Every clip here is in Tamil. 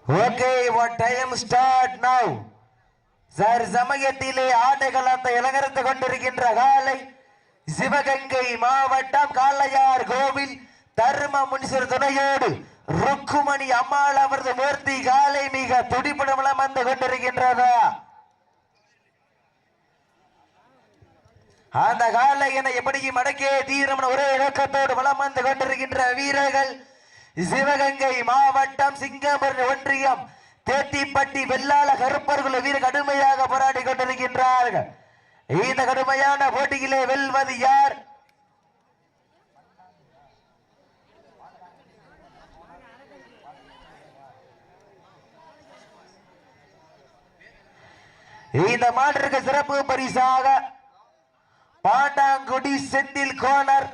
Okay, what time start now? Sir சமயத்திலே ஆடுகளத்தை இளங்கரித்து கொண்டிருக்கின்ற காலை சிவகங்கை மாவட்டம் காளையார் கோவில் தர்ம முனிசர் துணையோடு ருக்குமணி அம்மாள் அவரது மூர்த்தி காலை மிக துடிப்புடன் வலம் வந்து கொண்டிருக்கின்றதா? அந்த காலையினை எப்படியும் அடக்கே தீரம் ஒரே இலக்கத்தோடு வலம் வந்து கொண்டிருக்கின்ற வீரர்கள் சிவகங்கை மாவட்டம் சிங்கம்பரம் ஒன்றியம் தேத்திப்பட்டி வெள்ளாள கருப்பர்கள் வீர கடுமையாக போராடி கொண்டிருக்கின்றார்கள். இந்த கடுமையான போட்டியிலே வெல்வது யார்? இந்த மாட்டிற்கு சிறப்பு பரிசாக பாண்டாங்குடி செந்தில் கோணர்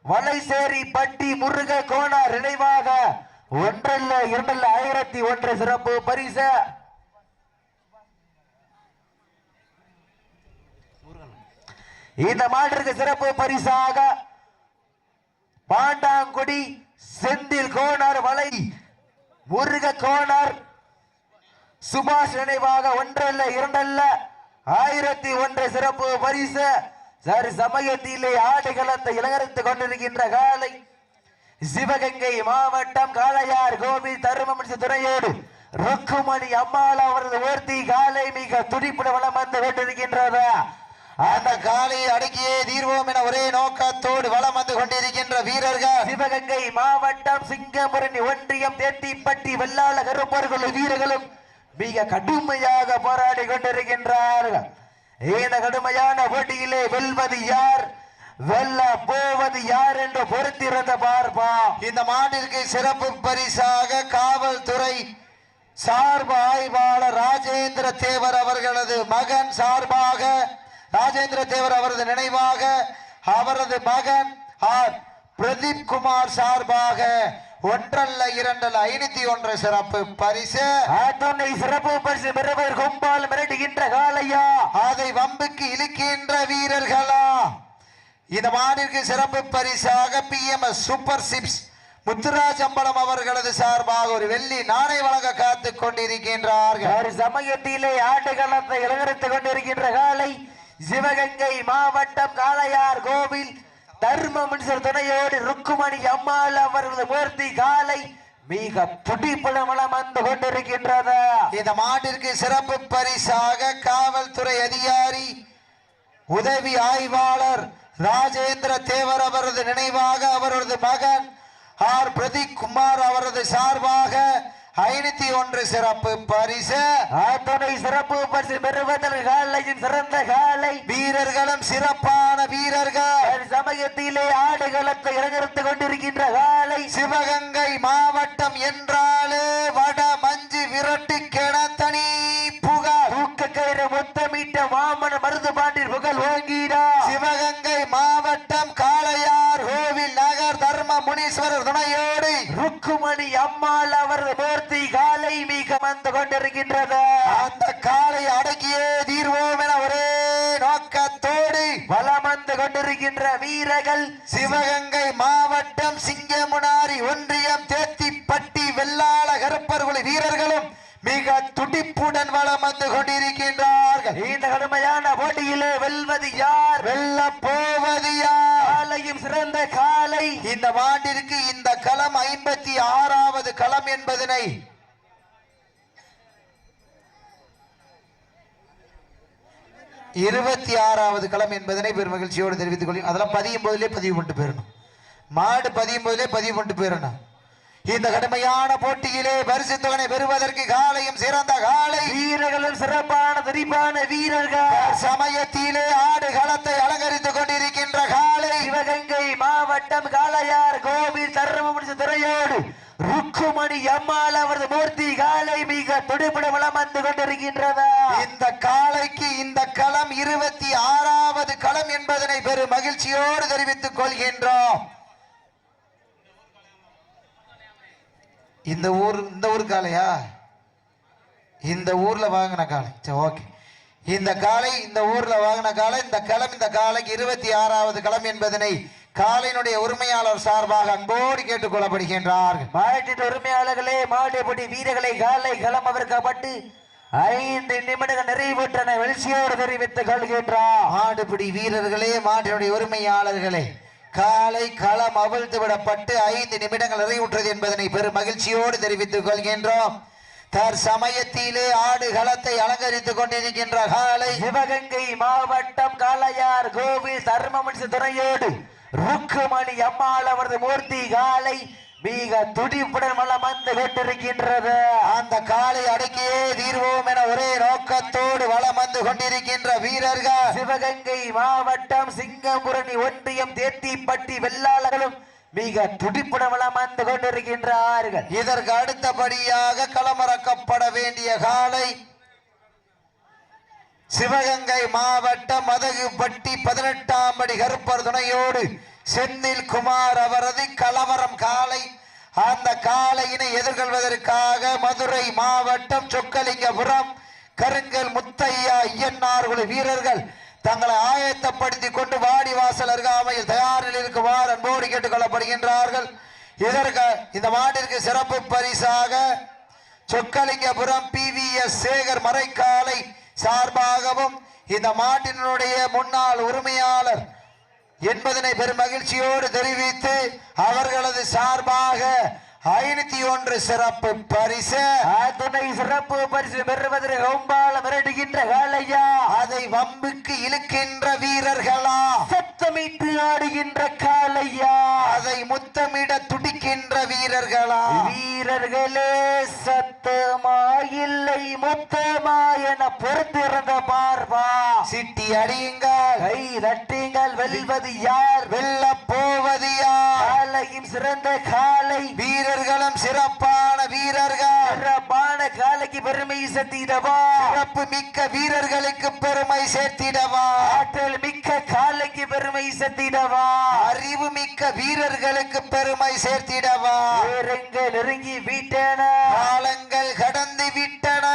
வலைசேரி பட்டி முருக கோணர் நினைவாக ஒன்றல்ல இரண்டல்ல 1001 சிறப்பு பரிசு. இந்த மாட்டிற்கு சிறப்பு பரிசாக பாண்டாங்குடி செந்தில் கோணர் வலை முருக கோணர் சுபாஷ் நினைவாக ஒன்றல்ல இரண்டல்ல 1001 சிறப்பு பரிசு. சரி சமயத்திலே ஆடுகளத்தை இளங்கரித்துக் கொண்டிருக்கின்ற காலை சிவகங்கை மாவட்டம் காளையார் கோவில் தருமமணி துறையோடு ருக்குமணி அம்மாள் அவரது மூர்த்தி காலை மிக துடிப்புடன் வலம் வந்து கொண்டிருக்கின்றது. அந்த காலையை அடக்கியே தீர்வோம் என ஒரே நோக்கத்தோடு வலம் வந்து கொண்டிருக்கின்ற வீரர்கள் சிவகங்கை மாவட்டம் சிங்கமுரணி ஒன்றியம் தேத்திப்பட்டி வெள்ளாள கருப்பர்கள் வீரர்களும் மிக கடுமையாக போராடி கொண்டிருக்கின்றார்கள். இந்த கடுமையான போட்டியிலே வெல்வது யார், வெல்ல போவது யார் என்று பொறுத்திருந்த பார்ப்போம். இந்த மாட்டிற்கு சிறப்பு பரிசாக காவல்துறை சார்பு ஆய்வாளர் ராஜேந்திர தேவர் அவர்களது மகன் சார்பாக ராஜேந்திர தேவர் அவரது நினைவாக அவரது மகன் பிரதீப் குமார் சார்பாக ஒன்றல்ல இரண்டல்ல 501 சிறப்பு பரிசு. சிறப்பு பரிசு பெறுவர் கும்பால் மிரட்டுகின்ற காளையா, அதை வம்புக்கு இழுக்கின்ற வீரர்களா? இந்த மாடிற்கு சிறப்பு பரிசாக PMS சூப்பர் சிப்ஸ் முத்துராஜ் அம்பலம் அவர்களது சார்பாக ஒரு வெள்ளி நாணய வழங்க காத்துக் கொண்டிருக்கின்றார்கள். சமயத்திலே ஆட்டுகளத்தை இளங்கரித்துக் கொண்டிருக்கின்ற காலை சிவகங்கை மாவட்டம் காளையார் கோவில் தர்ம மனுஷர் துணையோடு ருக்குமணி அம்மாள் அவர்களது மூர்த்தி காலை மிக துடிப்புடன் வலம் வந்து கொண்டிருக்கின்றது. இந்த மாட்டிற்கு சிறப்பு பரிசாக காவல்துறை அதிகாரி உதவி ஆய்வாளர் ராஜேந்திர தேவர் அவரது நினைவாக அவரது மகன் பிரதீப் குமார் அவரது சார்பாக 501 சிறப்பு பரிசு. அத்துணை சிறப்பு பரிசு பெறுவதற்கு காலையின் சிறந்த காலை வீரர்களும் சிறப்பான வீரர்கள் சமயத்திலே ஆடுகளத்தை இறங்கிருத்துக் கொண்டிருக்கின்ற காலை சிவகங்கை மாவட்டம் என்றாலே வட மஞ்சு விரட்டு கிணத்தனி புகழ் தூக்க கயிறு முத்தமிட்ட மாமன மருது பாண்டில் புகழ் ஓங்கிடா. சிவகங்கை மாவட்டம் காளையார் கோவில் நகர் தர்ம முனீஸ்வரர் துணையோடு ருக்குமணி அம்மாள் அவரது மூர்த்தி காலை மிக வந்து கொண்டிருக்கின்றது. அந்த காலை அடக்கியே தீர்வோம் என ஒரே நோக்கத்தோடு வலம் வந்து கொண்டிருக்கின்ற வீரர்கள் சிவகங்கை மாவட்டம் சிங்கமுனாரி ஒன்றியம் தேத்திப்பட்டி வெள்ளாள கருப்பர்குழி வீரர்களும் மிக துடிப்புடன் வலம் வந்து கொண்டிருக்கின்றார்கள். இந்த கடுமையான போட்டியிலே வெல்வது யார், வெல்ல போவது யார்? காலையும் சிறந்த காலை. இந்த மாட்டிற்கு இந்த களம் 56வது களம் என்பதனை 26வது களம் என்பதனை பெரும் மகிழ்ச்சியோடு தெரிவித்துக் கொள்ளும். அதெல்லாம் பதியும் போதிலே பதிவு பண்ணிட்டு போயிடணும். மாடு பதியும் போதிலே பதிவு பண்ணிட்டு போயிடணும். இந்த கடுமையான போட்டியிலே பரிசு தொகை பெறுவதற்கு காலையும் சிறந்த காலை வீரர்களும் சிறப்பான துடிப்பான வீரர்கள் சமயத்திலே ஆடு களத்தை அலங்கரித்துக் கொண்டிருக்கின்ற காலை சிவகங்கை மாவட்டம் காளையார் கோவில் தர்மமுனி துறையோடு ருக்குமணி அம்மாள் அவரது மூர்த்தி காலை மிக துடிப்புடன் வலம் வந்து கொண்டிருக்கின்றது. இந்த காலைக்கு இந்த களம் 26வது களம் என்பதனை பெரும் மகிழ்ச்சியோடு தெரிவித்துக் கொள்கின்றோம். இந்த ஊர் காளையா? இந்த ஊர்ல வாங்கின காளை. சரி, ஓகே. இந்த காளை இந்த ஊர்ல வாங்கின காளை. இந்த களம் இந்த காலைக்கு 26வது களம் என்பதனை காலையினுடைய உரிமையாளர் சார்பாக அன்போடு கேட்டுக் கொள்ளப்படுகின்றார்கள். மாட்டின் உரிமையாளர்களே, மாடுபிடி வீரர்களை காலை களம் அவர்க்கப்பட்டு 5 நிமிடங்கள் நிறைவேற்றன வெளிச்சியோடு தெரிவித்துக் கொள்கின்றார். மாடுபிடி வீரர்களே, மாட்டினுடைய உரிமையாளர்களே, காலை களம் அவிழ்த்து விடப்பட்டு 5 நிமிடங்கள் நிறைவுற்றது என்பதனை பெரும் மகிழ்ச்சியோடு தெரிவித்துக் கொள்கின்றோம். தற்சமயத்திலே ஆடு களத்தை அலங்கரித்துக் கொண்டிருக்கின்ற காலை சிவகங்கை மாவட்டம் காளையார் கோவில் தர்மமனுஷ துணையோடு ருக்குமணி அம்மாள் அவரது மூர்த்தி காலை மிக துடிப்புடன் வலம் வந்து கொண்டிருக்கின்றது. அந்த காலை அடக்கியே தீர்வோம் என ஒரே நோக்கத்தோடு வலம் வந்து கொண்டிருக்கின்ற வீரர்கள் சிவகங்கை மாவட்டம் சிங்கம்புரணி ஒன்றியம் தேத்திப்பட்டி வெள்ளாளர்களும் மிக துடிப்புடன் வலம் வந்து கொண்டிருக்கின்றார்கள். இதற்கு அடுத்தபடியாக களமிறக்கப்பட வேண்டிய காலை சிவகங்கை மாவட்டம் மதகுப்பட்டி 18ஆம் படி கருப்பர் துணையோடு செந்தில் குமார் அவரது கலவரம் காலை. அந்த காளையினை எதிர்கொள்வதற்காக மதுரை மாவட்டம் சொக்கலிங்கபுரம் கருங்கல் முத்தையா ஐயன்னார் குழு வீரர்கள் தங்களை ஆயத்தப்படுத்திக் கொண்டு வாடிவாசல் அருகாமையில் தயாரில் இருக்குமாறு அன்போடு கேட்டுக் கொள்ளப்படுகின்றார்கள். இதற்கு இந்த மாட்டிற்கு சிறப்பு பரிசாக சொக்கலிங்கபுரம் PVS சேகர் மறைக்காலை சார்பாகவும் இந்த மாட்டினுடைய முன்னாள் உரிமையாளர் என்பதனை பெரும் மகிழ்ச்சியோடு தெரிவித்து அவர்களது சார்பாக 501 சிறப்பு பரிசு. துணை சிறப்பு பரிசு பெறுவதற்கு ஒம்பால மிரட்டுகின்ற காளையா, அதை வம்புக்கு இழுக்கின்ற வீரர்களா, சத்தமிட்டு ஆடுகின்ற காளையா, அதை முத்தமிட துடிக்கின்ற வீரர்களா, வீரர்களே சத்தமா இல்லை முத்தமா என பொறுத்திருந்த பார்வா, சிட்டி அடியுங்கள், கை தட்டுங்கள், வெல்வது யார், வெல்ல போவது யார், காளையின் சிறந்த காளை, வீரர்களும் சிறப்பான வீரர்கள், சிறப்பான காளைக்கு பெருமை சேர்த்திடவா, சிறப்பு மிக்க வீரர்களுக்கு பெருமை சேர்த்திடவா, ஆற்றல் மிக்க காளைக்கு பெருமை சேர்த்திடவா, அறிவு மிக்க வீரர்களுக்கு பெருமை சேர்த்திடவா, நேரங்கள் நெருங்கி விட்டன, காலங்கள் கடந்து விட்டன,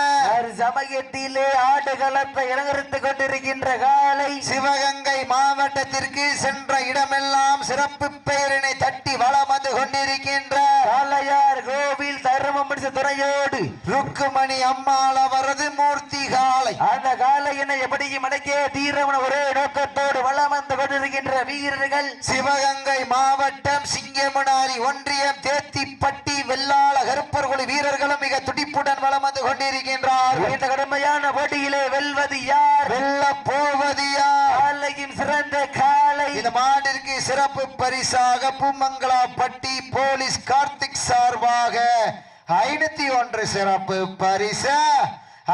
சமயத்திலே ஆடுகளத்தை இறங்கரித்துக் கொண்டிருக்கின்ற காலை சிவகங்கை மாவட்டத்திற்கு சென்ற இடமெல்லாம் சிறப்பு பெயரினை தட்டி வளம் வந்து கொண்டிருக்கின்ற காளையார் கோவில் தர்மமனுஷ துறையோடு ருக்குமணி அம்மாள் அவரது மூர்த்தி காலை. அந்த காளையினை எப்படியும் அடக்கிய தீரவன ஒரே நோக்கத்தோடு வளம் வந்து கொண்டிருக்கின்ற வீரர்கள் சிவகங்கை மாவட்டம் சிங்கமனாரி ஒன்றியம் தேத்திப்பட்டி வெள்ளாள கருப்பர் குழு வீரர்களும் மிக துடிப்புடன் வளம் வந்து கொண்டிருக்கின்றார். இந்த கடுமையான போட்டியிலே வெல்வது யார், வெல்ல போவது யார், காளையின் சிறந்த காளை. இந்த மாட்டிற்கு சிறப்பு பரிசாக பூமங்கலாப்பட்டி போலீஸ் கார்த்திக் சார்பாக 501 சிறப்பு பரிசு.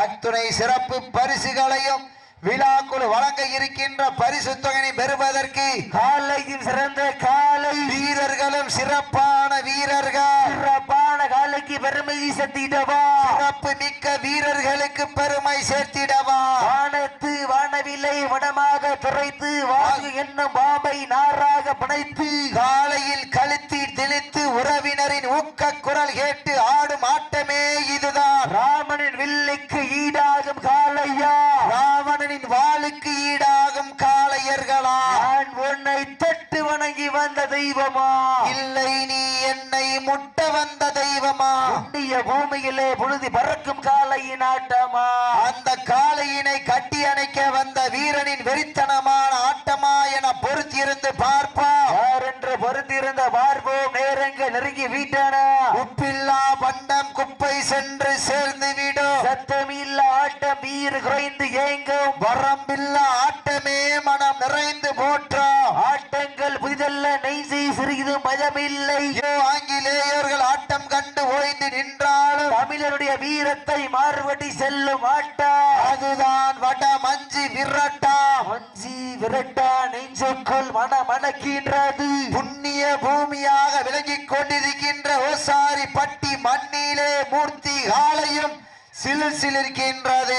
அத்துணை சிறப்பு பரிசுகளையும் விழாக்குழு வழங்க இருக்கின்ற பரிசு தொகையை பெறுவதற்கு காளையின் சிறந்த காளை, வீரர்களும் சிறப்பான வீரர்கள், சிறப்பான காளைக்கு பெருமை சேர்த்திடவா, சிறப்பு மிக்க வீரர்களுக்கு பெருமை சேர்த்திடவா, வானத்து வானவில்லை வடமாக துரைத்து வாங்கு என்னும் பாம்பை நாராக பிணைத்து காலையில் கழுத்தி திணித்து உறவினரின் ஊக்க குரல் கேட்டு ஆடும் ஆட்டமே இதுதான். ராமனின் வில்லுக்கு ஈடாகும் காளையா, ராவணனின் வாளுக்கு ஈடாகும் காளையர்களா, நான் உன்னை தொட்டு வணங்கி வந்த தெய்வமா, இல்லை நீ என்னை முட்ட வந்த தெய்வமா, புண்ணிய பூமியிலே புழுதி பறக்கும் காளையின் ஆட்டமா, அந்த காளையினை கட்டி அணைக்க வந்த வீரனின் வெறித்தனமான ஆட்டமா என பொறுத்திருந்து பார்ப்போம். யார் என்று பொறுத்திருந்த பார்ப்போம். நேரங்கள் நெருங்கி விட்டன, உப்பில்லா பண்டம் குப்பை சென்று சேர்ந்து விடும், சத்தமில்ல ஆட்டம் வீறு குறைந்து ஏங்கும், வரம்பில்லா ஆட்டமே மனம் நிறைந்து போற்றோம், ஆட்டங்கள் புதிதல்ல நெய்சி சிறிதும் பயமில்லை, ஆங்கிலேயர்கள் ஆட்டம் கண்டு ஓய்ந்து நின்றாலும் தமிழருடைய வீரத்தை மாறுபடி செல்லும் ஆட்டம், அதுதான் வட மஞ்சி விரட்டா, மஞ்சி விரட்டா நெஞ்சொக்குள் மனமணக்கின்றது, புண்ணிய பூமியாக விளங்கிக் கொண்டிருக்கின்ற ஓசாரி பட்டி மண்ணிலே மூர்த்தி காலையும் சிலிர்க்கின்றது,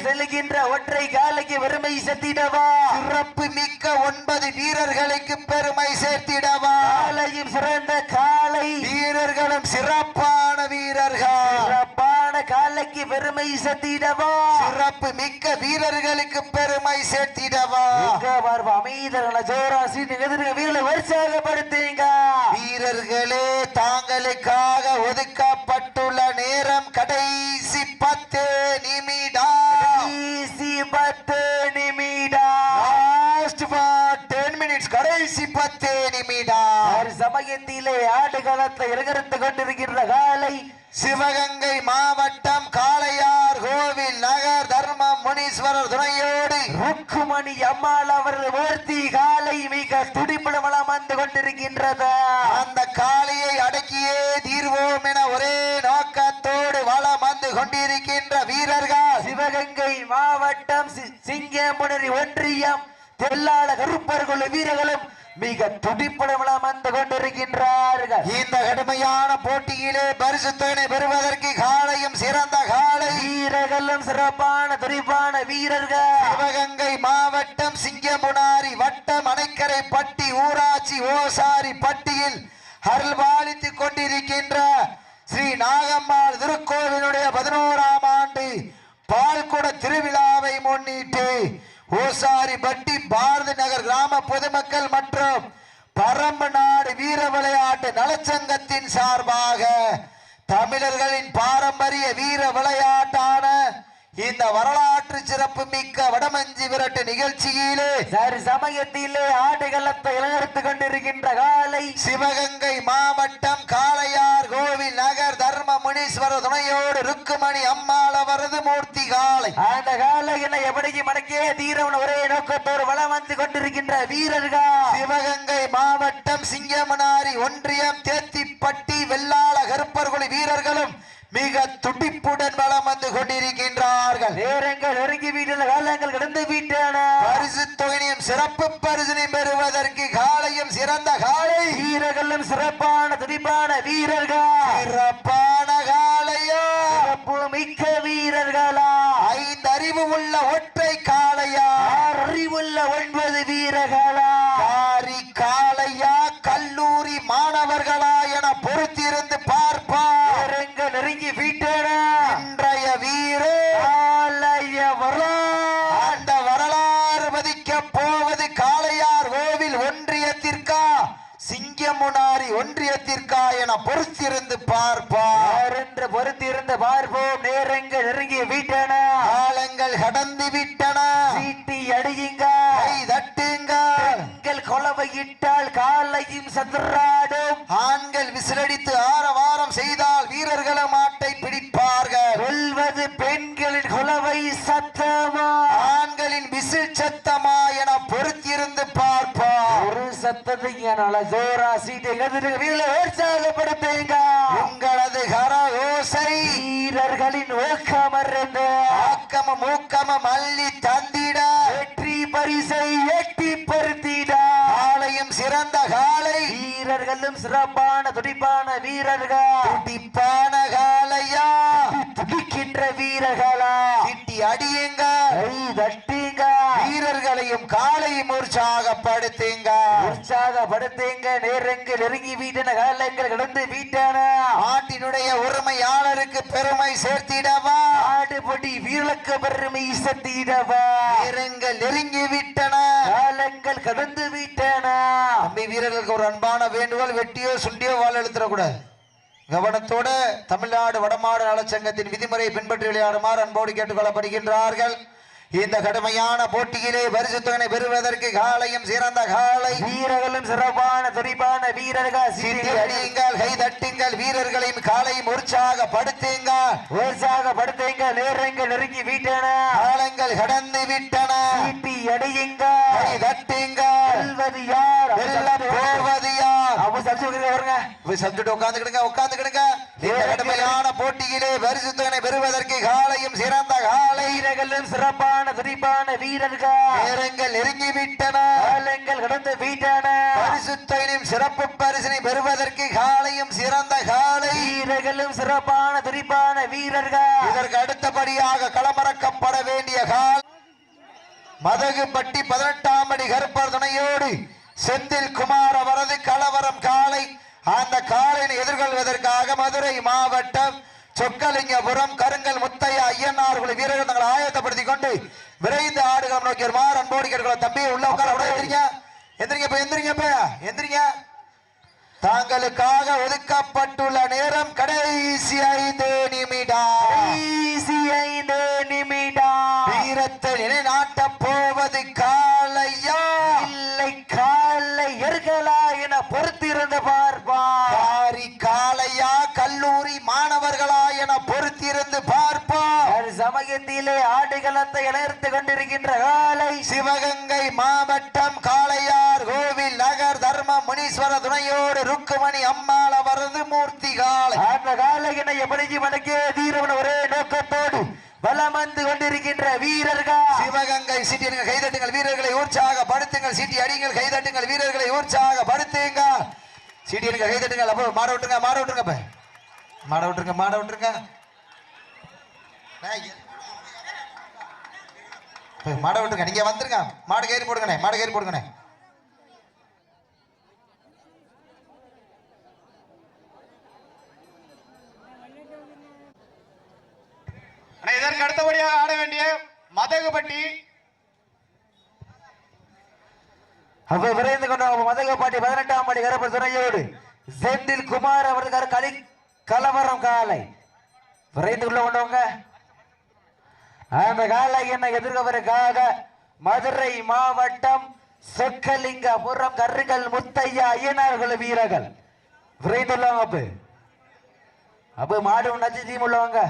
செல்லுகின்ற ஒற்றை காலைக்கு பெருமை சேர்த்திடவா, சிறப்பு மிக்க 9 வீரர்களுக்கு பெருமை சேர்த்திடவா, காலையும் சிறந்த காலை, வீரர்களும் சிறப்பான வீரர்கள், சிறப்பான காலை காலைக்கு பெருமை சேர்த்திடவா சிறப்பு மிக்க வீரர்களுக்கு பெருமை சேர்த்திடவா அமைதல் ஜோராசி எதிர்க்க வீரர்களை உற்சாகப்படுத்துங்க வீரர்களே தாங்களுக்காக ஒதுக்கப்பட்டுள்ள நேரம் கடைசி 10 நிமிடம் கடைசி 10 நிமிடம் லாஸ்ட் 10 மினிட்ஸ் கடைசி 10 நிமிடம் சமயத்திலே ஆடுகளத்தை இறங்கறுத்து கொண்டிருக்கின்ற காலை சிவகங்கை மாவட்டம் காளையார் கோவில் நகர் தர்மம் முனீஸ்வரர் துணையோடு ருக்குமணி அம்மாள் அவர்கள் மூர்த்தி காலை மிக துடிப்புடன் வளம் வந்து கொண்டிருக்கின்றது அந்த காளையை அடக்கியே தீர்வோம் என ஒரே நோக்கத்தோடு வளம் வந்து கொண்டிருக்கின்ற வீரர்கள் சிவகங்கை மாவட்டம் சிங்கமுனரி ஒன்றியம் தெல்லாள கருப்பர்கள் வீரர்களும் மிக துடிப்புடன் வளம் வந்து கொண்டிருக்கின்றார்கள் இந்த கடுமையான போட்டியிலே பரிசுத்தனை பெறுவதற்கு காளையும் சிறந்த காளை வீரர்களும் சிறப்பான துடிப்பான வீரர்கள் சிவகங்கை மாவட்டம் சிங்கமுனாரி வட்டம் அணைக்கரை பட்டி ஊராட்சி ஓசாரி பட்டியில் அருள்பாலித்துக் கொண்டிருக்கின்ற ஸ்ரீ நாகம்மாள் திருக்கோவிலுடைய 11ஆம் ஆண்டு பால்குட திருவிழாவை முன்னிட்டு ஓசாரி பட்டி பாரதி நகர் கிராம பொதுமக்கள் மற்றும் பரம்பு நாடு வீர விளையாட்டு நலச்சங்கத்தின் சார்பாக தமிழர்களின் பாரம்பரிய வீர விளையாட்டான இந்த வரலாற்று சிறப்பு மிக்க வடமஞ்சி விரட்டு நிகழ்ச்சியிலே சமயத்திலே ஆடுகளத்தை இளங்கரித்துக் கொண்டிருக்கின்ற காலை சிவகங்கை மாவட்டம் காளையார் கோவில் நகர் தர்ம முனீஸ்வரர் துணையோடு ருக்குமணி அம்மாள் அவரது மூர்த்தி காளை அந்த காலையினை எப்படி மடக்கே தீரவன் ஒரே நோக்கத்தோடு வளம் வந்து கொண்டிருக்கின்ற வீரர்கள் சிவகங்கை மாவட்டம் சிங்கமனாரி ஒன்றியம் தேத்திப்பட்டி வெள்ளாள கருப்பர்குழி வீரர்களும் மிக துடிப்புடன் வளம் வந்து கொண்டிருக்கின்றார்கள் நேரங்கள் நெருங்கி வீட்டில் காலங்கள் கடந்து விட்டன பரிசு தொகையும் சிறப்பு பரிசினை பெறுவதற்கு காலையும் சிறந்த காலை வீரர்களும் சிறப்பான துடிப்பான வீரர்கள் சிறப்பான காலையோ சிறப்பு மிக்க வீரர்களா 5 அறிவு உள்ள ஒற்றை காளையா 6 அறிவுள்ள 9 வீரர்களா காரி காளையா கல்லூரி மாணவர்களா என பொறுத்திருந்து பார்ப்பார் நெருங்கி விட்டன இன்றைய வீரே அந்த வரலாறு மதிக்க போவது காளையார் கோவில் ஒன்றியத்திற்கா சிங்கமுனாரி ஒன்றியத்திற்கா என பொறுத்திருந்து பார்ப்பார் என்று பொறுத்திருந்து பார்ப்போம் நேரங்கள் நெருங்கி விட்டன காலங்கள் கடந்து விட்டன சீட்டி அடியுங்க கை தட்டுங்க பெண்கள் கொலவையிட்டால் காலையும் சதுராடும் ஆண்கள் விசிலடித்து ஆரவாரம் செய்தால் வீரர்களும் மாட்டை பிடிப்பார்கள் சொல்வது பெண்களின் கொலவை சத்தமா ஆண்களின் விசில் சத்தமா என பொறுத்திருந்து பார்ப்பார் ஒரு சத்தத்தை ஜோரா சீட்டை வீரர்களை உற்சாகப்படுத்துங்க உங்களது கர ஓசை வீரர்களின் ஊக்கமர்ந்து ஆக்கமும் ஊக்கமும் அள்ளி தந்திட வெற்றி பரிசை எட்டி பருத்திட காலையும் சிறந்த காலை வீரர்களும் சிறப்பான துடிப்பான வீரர்கள் துடிப்பான காலையா துடிக்கின்ற வீரர்களா திட்டி அடியுங்க கை தட்டுங்க வீரர்களையும் காலையும் உற்சாகப்படுத்துங்க உற்சாகப்படுத்துங்க நேரங்கள் நெருங்கி வீட்டன காலங்கள் கடந்து வீட்டன நாட்டினுடைய உரிமையாளருக்கு பெருமை சேர்த்திடவா ஆடுபடி வீரலுக்கு பெருமை சேர்த்திடவா நேரங்கள் நெருங்கி விட்டன காலங்கள் கடந்து விட்டன தம்பி வீரர்களுக்கு ஒரு அன்பான வேண்டுகோள் வெட்டியோ சுண்டியோ வாள் எழுத்துறக்கூடாது கவனத்தோட தமிழ்நாடு வடமாடு நலச்சங்கத்தின் விதிமுறை பின்பற்றி விளையாடுமாறு அன்போடு கேட்டுக்கொள்ளப்படுகின்றார்கள் இந்த கடுமையான போட்டியிலே பரிசுத்தனை பெறுவதற்கு காலையும் சிறந்த காலை வீரர்களும் சிறப்பான துடிப்பான வீரர்கள் சீட்டி அடியுங்கள் கை தட்டுங்கள் வீரர்களையும் காலையும் உற்சாகப்படுத்துங்கள் உற்சாகப்படுத்துங்க நேரங்கள் நெருங்கி விட்டன காலங்கள் கடந்து விட்டன சீட்டி அடியுங்க கை தட்டுங்கள் வெல்வது யார் வெல்ல போவது யார் அவங்க சப்ஜெக்ட் வருங்க சப்ஜெக்ட் உட்கார்ந்துக்கிடுங்க இந்த கடுமையான போட்டியிலே பரிசுத்தனை பெறுவதற்கு காலையும் சிறந்த காலை வீரர்களும் சிறப்பான துடிப்பான வீரர்கள் நேரங்கள் நெருங்கி விட்டன காலங்கள் கடந்து விட்டன பரிசுத்தனையும் சிறப்பு பரிசினை பெறுவதற்கு காலையும் சிறந்த காலை வீரர்களும் சிறப்பான துடிப்பான வீரர்கள் இதற்கு அடுத்தபடியாக களமிறக்கப்பட வேண்டிய கால் மதகுப்பட்டி 18ஆம் அடி கருப்பர் துணையோடு செந்தில் குமார் அவரது கலவரம் காலை அந்த காலையை எதிர்கொள்வதற்காக மதுரை மாவட்டம் சொக்கலிங்கபுரம் கருங்கல் முத்தையா ஐயனார் குழு வீரர்கள் தங்களை ஆயத்தப்படுத்திக் கொண்டு விரைந்து ஆடுகளம் நோக்கி வருமாறு அன்போடு கேட்கிறோம். தம்பி உள்ள உட்கார எந்திரிங்க எந்திரிங்க. தாங்களுக்காக ஒதுக்கப்பட்டுள்ள நேரம் கடைசி 5 நிமிடம். வீரத்தை நிலைநாட்ட போவது காளையா இல்லை காளையர்களா என பொறுத்திருந்து பார்ப்பார். காளையா கல்லூரி மாணவர்களா என பொறுத்திருந்து பார்ப்போம். சமயத்திலே ஆடுகளத்தை இழந்து கொண்டிருக்கின்ற காலை சிவகங்கை மாவட்டம் காளையார் கோவில் நகர் தர்ம முனீஸ்வர துணையோடு ருக்குமணி அம்மாள் அவரது மூர்த்தி காலை. அந்த காலையினை எப்படி மடக்கே தீரவன ஒரே நோக்கத்தோடு வலம் வந்து கொண்டிருக்கின்ற வீரர்கள். சிவகங்கை சீட்டியங்கள் கைதட்டுங்கள், வீரர்களை உற்சாகப்படுத்துங்கள். சீட்டி அடிங்கள், கைதட்டுங்கள், வீரர்களை உற்சாகப்படுத்துங்க. சீட்டியங்கள் கைதட்டுங்கள். அப்போ மாட விட்டுருங்க மாட விட்டுருங்க. நீங்க வந்துருங்க. மாடு கேரி போடுங்கண்ணே. இதற்கு அடுத்தபடியாக ஆட வேண்டிய மதகுபட்டி அப்ப விரைந்து கொண்ட மதகப்பாட்டி 18ஆம் படி கரப்பு துணையோடு செந்தில் குமார் அவர்களுக்கு களி கலவரம் காலை விரைந்து உள்ள கொண்டவங்க. அந்த காலை என்ன எதிர்கவருக்காக மதுரை மாவட்டம் சொக்கலிங்கபுரம் கருங்கல் முத்தையா ஐயனார்கள் வீரர்கள் விரைந்து உள்ளவங்க. அப்ப மாடு நச்சு டீம் உள்ளவங்க.